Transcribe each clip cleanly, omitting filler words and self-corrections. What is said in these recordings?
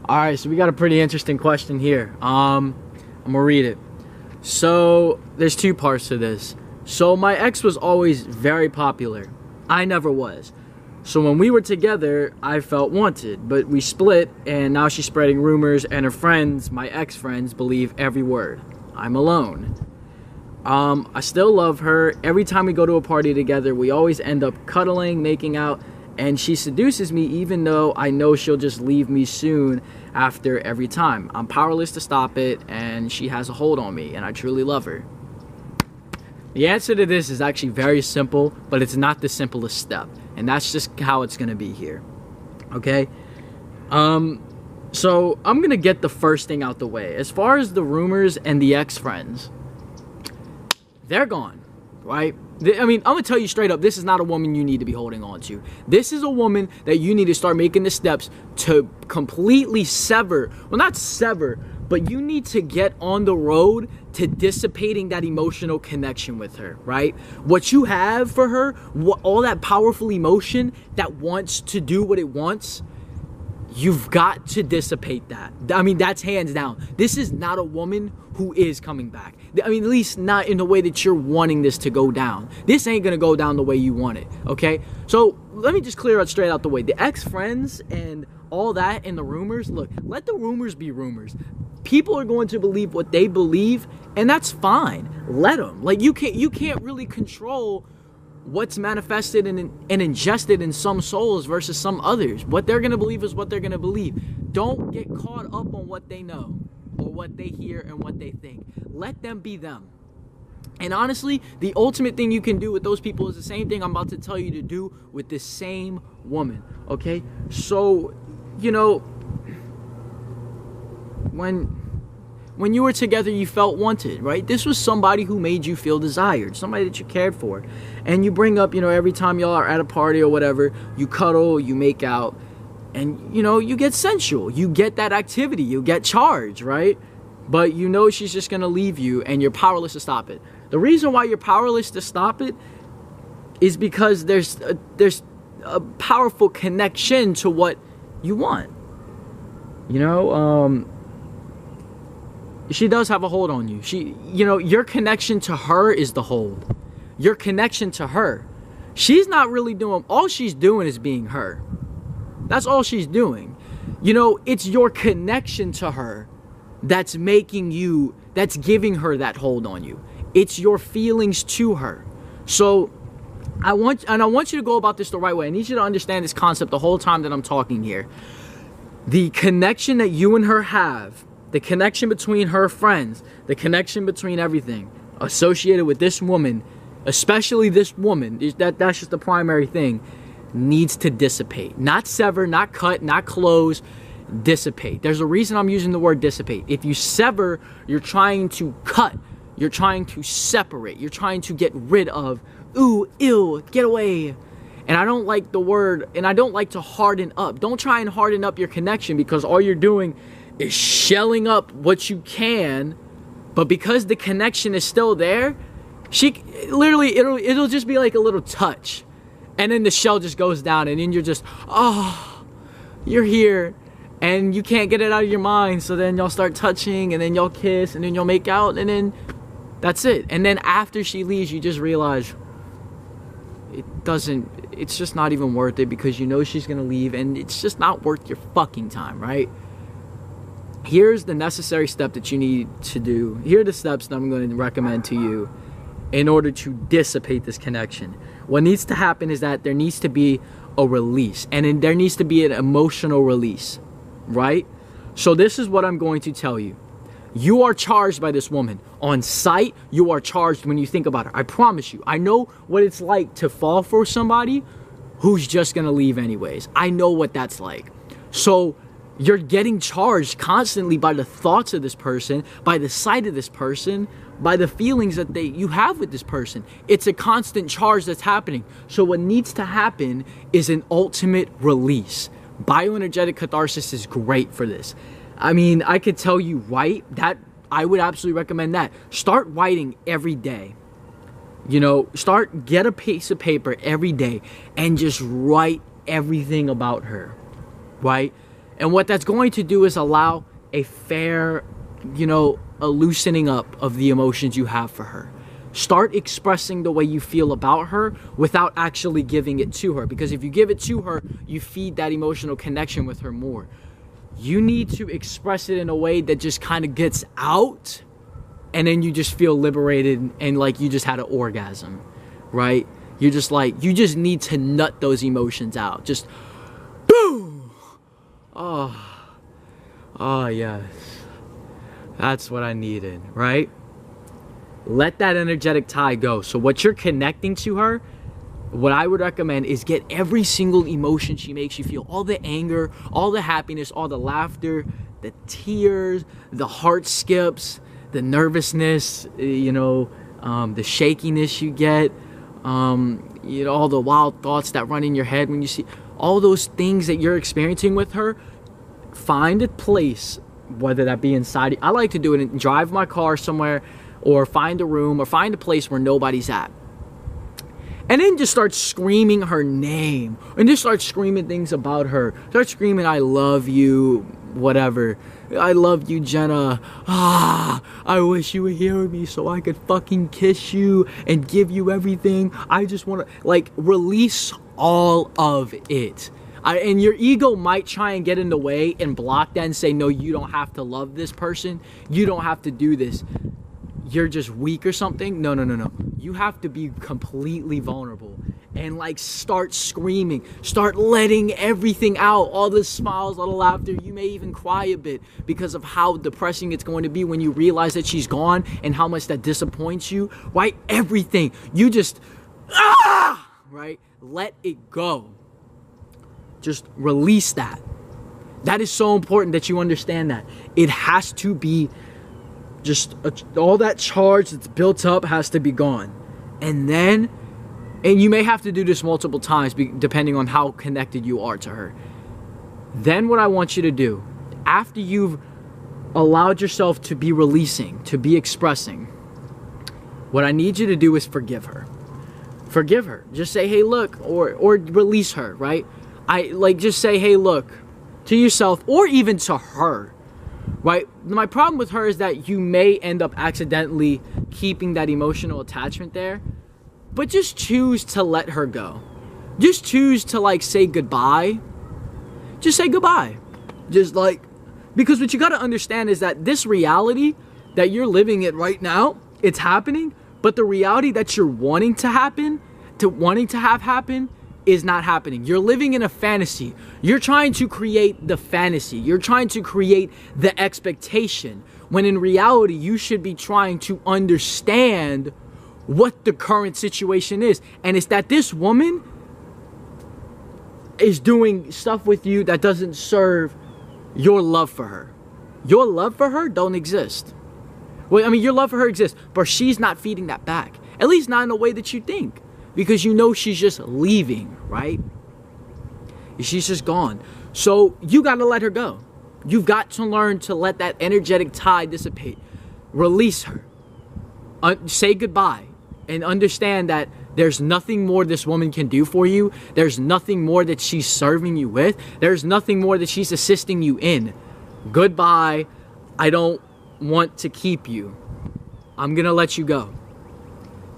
Alright, so we got a pretty interesting question here. I'm gonna read it. So, there's two parts to this. So, my ex was always very popular. I never was. So, when we were together, I felt wanted. But we split, and now she's spreading rumors, and her friends, my ex-friends, believe every word. I'm alone. I still love her. Every time we go to a party together, we always end up cuddling, making out, and she seduces me even though I know she'll just leave me soon after every time. I'm powerless to stop it, and she has a hold on me, and I truly love her. The answer to this is actually very simple, but it's not the simplest step, and that's just how it's gonna be here. Okay? So I'm gonna get the first thing out the way. As far as the rumors and the ex-friends, they're gone, right? I mean, I'm gonna tell you straight up, this is not a woman you need to be holding on to. This is a woman that you need to start making the steps to completely sever. Well, not sever, but you need to get on the road to dissipating that emotional connection with her, right? What you have for her, all that powerful emotion that wants to do what it wants, you've got to dissipate that. I mean, that's hands down. This is not a woman who is coming back. I mean, at least not in the way that you're wanting this to go down. This ain't gonna go down the way you want it, okay? So let me just clear it straight out the way. The ex-friends and all that and the rumors, look, let the rumors be rumors. People are going to believe what they believe, and that's fine. Let them. Like, you can't really control what's manifested and ingested in some souls versus some others. What they're going to believe is what they're going to believe. Don't get caught up on what they know or what they hear and what they think. Let them be them. And honestly, the ultimate thing you can do with those people is the same thing I'm about to tell you to do with this same woman, okay? So, you know, when you were together, you felt wanted, right? This was somebody who made you feel desired, somebody that you cared for. And you bring up, you know, every time y'all are at a party or whatever, you cuddle, you make out, and, you know, you get sensual. You get that activity. You get charged, right? But you know she's just going to leave you, and you're powerless to stop it. The reason why you're powerless to stop it is because there's a powerful connection to what you want. You know, she does have a hold on you. You know, your connection to her is the hold. Your connection to her. She's not really doing, all she's doing is being her. That's all she's doing. You know, it's your connection to her that's making you, that's giving her that hold on you. It's your feelings to her. So I want you to go about this the right way. I need you to understand this concept the whole time that I'm talking here. The connection that you and her have, the connection between her friends, the connection between everything associated with this woman, especially this woman, that's just the primary thing, needs to dissipate. Not sever, not cut, not close, dissipate. There's a reason I'm using the word dissipate. If you sever, you're trying to cut, you're trying to separate, you're trying to get rid of, ooh, ew, get away. And I don't like the word, and I don't like to harden up. Don't try and harden up your connection, because all you're doing is shelling up what you can, but because the connection is still there, it'll just be like a little touch, and then the shell just goes down, and then you're just, oh, you're here, and you can't get it out of your mind. So then y'all start touching, and then y'all kiss, and then y'all make out, and then that's it. And then after she leaves, you just realize it's just not even worth it, because you know she's gonna leave, and it's just not worth your fucking time, right? Here's the necessary step that you need to do. Here are the steps that I'm going to recommend to you in order to dissipate this connection. What needs to happen is that there needs to be a release, and there needs to be an emotional release, right? So this is what I'm going to tell you. You are charged by this woman. On sight, you are charged when you think about her. I promise you. I know what it's like to fall for somebody who's just going to leave anyways. I know what that's like. So you're getting charged constantly by the thoughts of this person, by the sight of this person, by the feelings that you have with this person. It's a constant charge that's happening. So what needs to happen is an ultimate release. Bioenergetic catharsis is great for this. I mean, I could tell you write that. I would absolutely recommend that. Start writing every day. You know, get a piece of paper every day and just write everything about her, right? And what that's going to do is allow a fair, a loosening up of the emotions you have for her. Start expressing the way you feel about her without actually giving it to her. Because if you give it to her, you feed that emotional connection with her more. You need to express it in a way that just kind of gets out, and then you just feel liberated and like you just had an orgasm, right? You're just like, you just need to nut those emotions out. Just, boom! Oh yes. That's what I needed, right? Let that energetic tie go. So what you're connecting to her, what I would recommend is get every single emotion she makes you feel. All the anger, all the happiness, all the laughter, the tears, the heart skips, the nervousness, the shakiness you get, all the wild thoughts that run in your head when you see all those things that you're experiencing with her. Find a place, whether that be inside. I like to do it and drive my car somewhere, or find a room, or find a place where nobody's at. And then just start screaming her name, and just start screaming things about her. Start screaming, I love you, whatever. I love you, Jenna. I wish you were here with me so I could fucking kiss you and give you everything. I just want to, release all of it. And your ego might try and get in the way and block that and say, no, you don't have to love this person. You don't have to do this. You're just weak or something. No. You have to be completely vulnerable and start screaming. Start letting everything out. All the smiles, all the laughter. You may even cry a bit because of how depressing it's going to be when you realize that she's gone and how much that disappoints you. Right? Everything. You just, right? Let it go. Just release that. That is so important that you understand that. It has to be just all that charge that's built up has to be gone. And you may have to do this multiple times depending on how connected you are to her. Then what I want you to do, after you've allowed yourself to be releasing, to be expressing, what I need you to do is forgive her. Forgive her. Just say, hey, look, or release her, right? Just say, hey, look, to yourself, or even to her. Right? My problem with her is that you may end up accidentally keeping that emotional attachment there. But just choose to let her go. Just choose to say goodbye. Just say goodbye. Because what you got to understand is that this reality that you're living it right now, it's happening. But the reality that you're wanting to have happen is not happening. You're living in a fantasy. You're trying to create the fantasy. You're trying to create the expectation, when in reality you should be trying to understand what the current situation is. And it's that this woman is doing stuff with you that doesn't serve your love for her. Your love for her don't exist. Well, I mean, your love for her exists, but she's not feeding that back. At least not in the way that you think. Because you know she's just leaving, right? She's just gone. So you got to let her go. You've got to learn to let that energetic tie dissipate. Release her. Say goodbye. And understand that there's nothing more this woman can do for you. There's nothing more that she's serving you with. There's nothing more that she's assisting you in. Goodbye. I don't want to keep you. I'm going to let you go.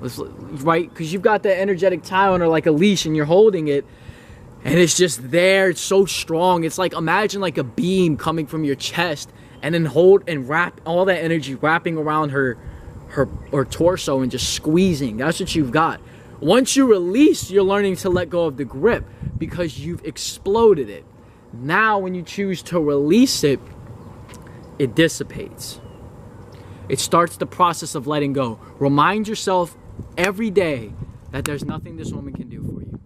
Right? Because you've got that energetic tie on her like a leash, and you're holding it, and it's just there. It's so strong. It's like, imagine like a beam coming from your chest, and then hold and wrap all that energy wrapping around her torso and just squeezing. That's what you've got. Once you release, you're learning to let go of the grip because you've exploded it. Now when you choose to release it, it dissipates. It starts the process of letting go. Remind yourself every day that there's nothing this woman can do for you.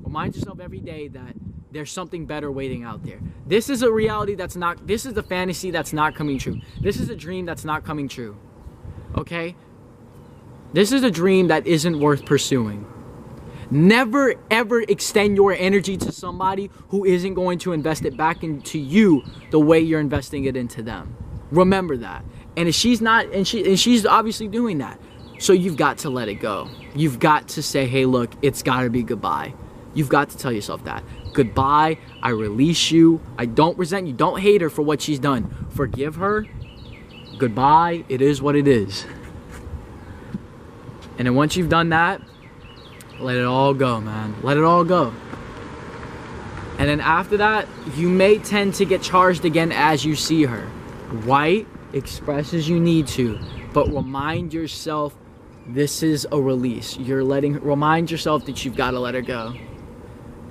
Remind yourself every day that there's something better waiting out there. This is a reality that's not, this is a fantasy that's not coming true. This is a dream that's not coming true. Okay? This is a dream that isn't worth pursuing. Never ever extend your energy to somebody who isn't going to invest it back into you the way you're investing it into them. Remember that. And if she's not, and she's obviously doing that. So you've got to let it go. You've got to say, hey, look, it's got to be goodbye. You've got to tell yourself that. Goodbye. I release you. I don't resent you. Don't hate her for what she's done. Forgive her. Goodbye. It is what it is. And then once you've done that, let it all go, man. Let it all go. And then after that, you may tend to get charged again as you see her. Write, express as you need to, but remind yourself this is a release. Remind yourself that you've got to let her go.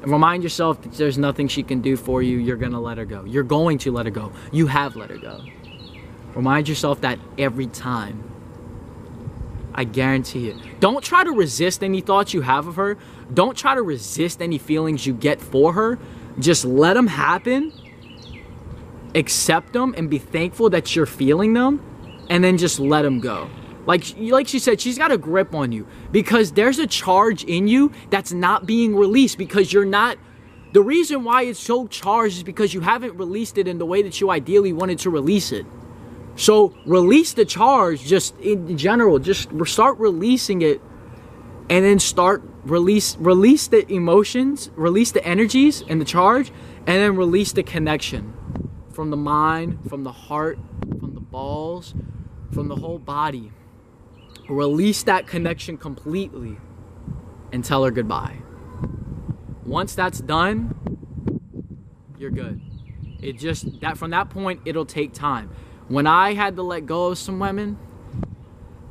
And remind yourself that there's nothing she can do for you. You're going to let her go. You're going to let her go. You have let her go. Remind yourself that every time. I guarantee it. Don't try to resist any thoughts you have of her. Don't try to resist any feelings you get for her. Just let them happen. Accept them and be thankful that you're feeling them. And then just let them go. Like she said, she's got a grip on you. Because there's a charge in you that's not being released. Because you're not... The reason why it's so charged is because you haven't released it in the way that you ideally wanted to release it. So release the charge just in general. Just start releasing it, and then release the emotions, release the energies and the charge, and then release the connection from the mind, from the heart, from the balls, from the whole body. Release that connection completely and tell her goodbye. Once that's done, you're good. From that point, it'll take time. When I had to let go of some women,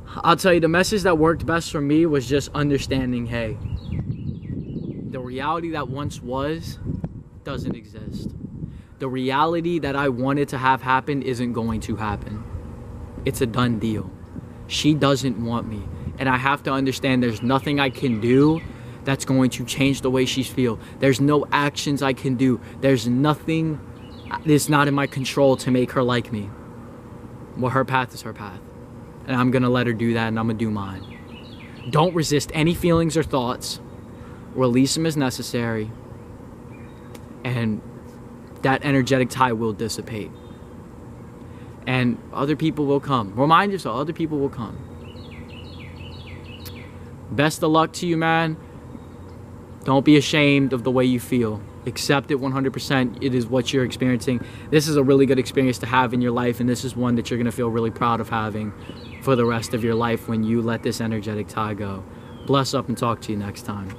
I'll tell you, the message that worked best for me was just understanding, hey, the reality that once was doesn't exist. The reality that I wanted to have happen isn't going to happen. It's a done deal. She doesn't want me. And I have to understand there's nothing I can do that's going to change the way she feels. There's no actions I can do. There's nothing that's not in my control to make her like me. Well, her path is her path. And I'm going to let her do that, and I'm going to do mine. Don't resist any feelings or thoughts. Release them as necessary. And that energetic tie will dissipate. And other people will come. Remind yourself, other people will come. Best of luck to you, man. Don't be ashamed of the way you feel. Accept it 100%. It is what you're experiencing. This is a really good experience to have in your life, and this is one that you're going to feel really proud of having for the rest of your life when you let this energetic tie go. Bless up and talk to you next time.